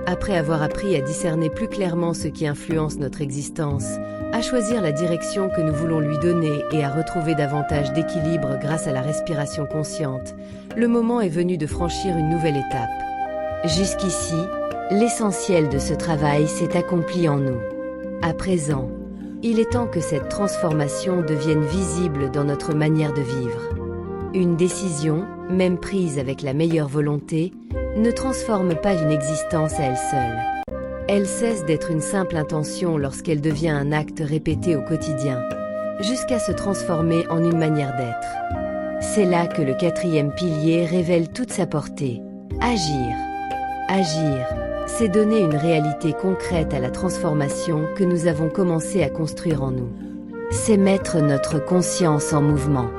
Après avoir appris à discerner plus clairement ce qui influence notre existence, à choisir la direction que nous voulons lui donner et à retrouver davantage d'équilibre grâce à la respiration consciente, le moment est venu de franchir une nouvelle étape. Jusqu'ici, l'essentiel de ce travail s'est accompli en nous. À présent, il est temps que cette transformation devienne visible dans notre manière de vivre. Une décision, même prise avec la meilleure volonté, ne transforme pas une existence à elle seule. Elle cesse d'être une simple intention lorsqu'elle devient un acte répété au quotidien, jusqu'à se transformer en une manière d'être. C'est là que le quatrième pilier révèle toute sa portée. Agir. Agir, c'est donner une réalité concrète à la transformation que nous avons commencé à construire en nous. C'est mettre notre conscience en mouvement.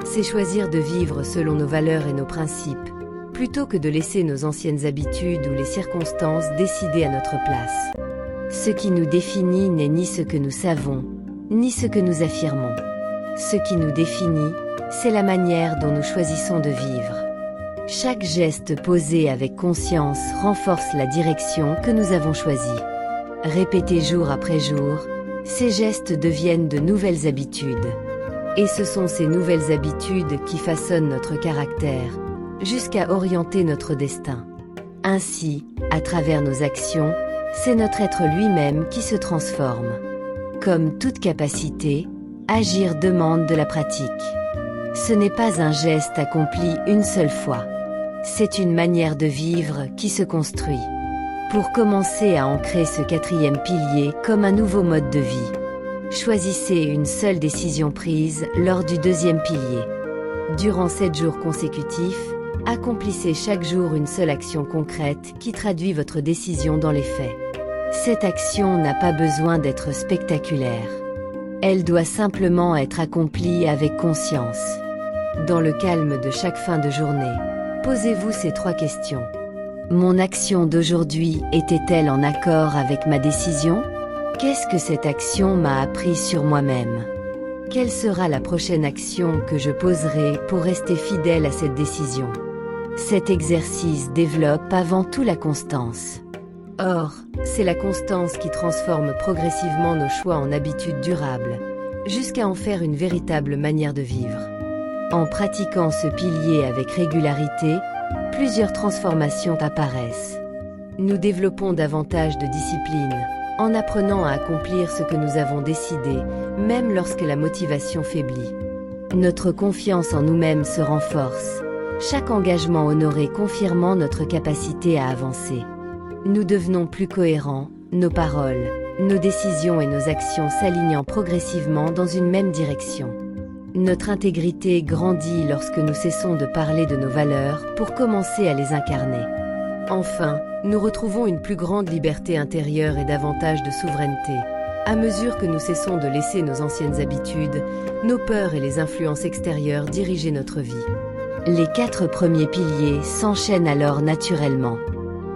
C'est choisir de vivre selon nos valeurs et nos principes, plutôt que de laisser nos anciennes habitudes ou les circonstances décider à notre place. Ce qui nous définit n'est ni ce que nous savons, ni ce que nous affirmons. Ce qui nous définit, c'est la manière dont nous choisissons de vivre. Chaque geste posé avec conscience renforce la direction que nous avons choisie. Répétés jour après jour, ces gestes deviennent de nouvelles habitudes. Et ce sont ces nouvelles habitudes qui façonnent notre caractère, jusqu'à orienter notre destin. Ainsi, à travers nos actions, c'est notre être lui-même qui se transforme. Comme toute capacité, agir demande de la pratique. Ce n'est pas un geste accompli une seule fois. C'est une manière de vivre qui se construit. Pour commencer à ancrer ce quatrième pilier comme un nouveau mode de vie, choisissez une seule décision prise lors du deuxième pilier. Durant 7 jours consécutifs, accomplissez chaque jour une seule action concrète qui traduit votre décision dans les faits. Cette action n'a pas besoin d'être spectaculaire. Elle doit simplement être accomplie avec conscience. Dans le calme de chaque fin de journée, posez-vous ces 3 questions. Mon action d'aujourd'hui était-elle en accord avec ma décision ? Qu'est-ce que cette action m'a appris sur moi-même ? Quelle sera la prochaine action que je poserai pour rester fidèle à cette décision ? Cet exercice développe avant tout la constance. Or, c'est la constance qui transforme progressivement nos choix en habitudes durables, jusqu'à en faire une véritable manière de vivre. En pratiquant ce pilier avec régularité, plusieurs transformations apparaissent. Nous développons davantage de discipline, en apprenant à accomplir ce que nous avons décidé, même lorsque la motivation faiblit. Notre confiance en nous-mêmes se renforce, chaque engagement honoré confirmant notre capacité à avancer. Nous devenons plus cohérents, nos paroles, nos décisions et nos actions s'alignant progressivement dans une même direction. Notre intégrité grandit lorsque nous cessons de parler de nos valeurs pour commencer à les incarner. Enfin, nous retrouvons une plus grande liberté intérieure et davantage de souveraineté. À mesure que nous cessons de laisser nos anciennes habitudes, nos peurs et les influences extérieures diriger notre vie. Les 4 premiers piliers s'enchaînent alors naturellement.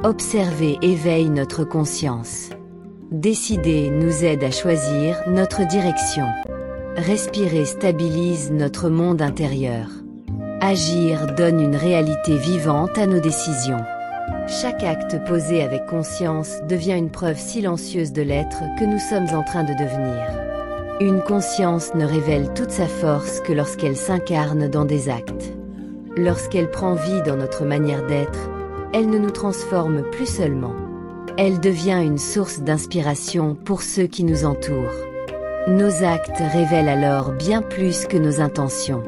Observer éveille notre conscience. Décider nous aide à choisir notre direction. Respirer stabilise notre monde intérieur. Agir donne une réalité vivante à nos décisions. Chaque acte posé avec conscience devient une preuve silencieuse de l'être que nous sommes en train de devenir. Une conscience ne révèle toute sa force que lorsqu'elle s'incarne dans des actes. Lorsqu'elle prend vie dans notre manière d'être, elle ne nous transforme plus seulement. Elle devient une source d'inspiration pour ceux qui nous entourent. Nos actes révèlent alors bien plus que nos intentions.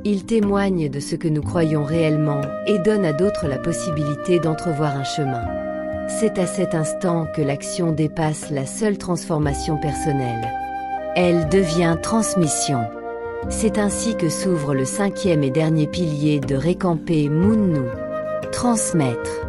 Ils témoignent de ce que nous croyons réellement et donnent à d'autres la possibilité d'entrevoir un chemin. C'est à cet instant que l'action dépasse la seule transformation personnelle. Elle devient transmission. C'est ainsi que s'ouvre le 5e et dernier pilier de Rekampe Munnu. Transmettre.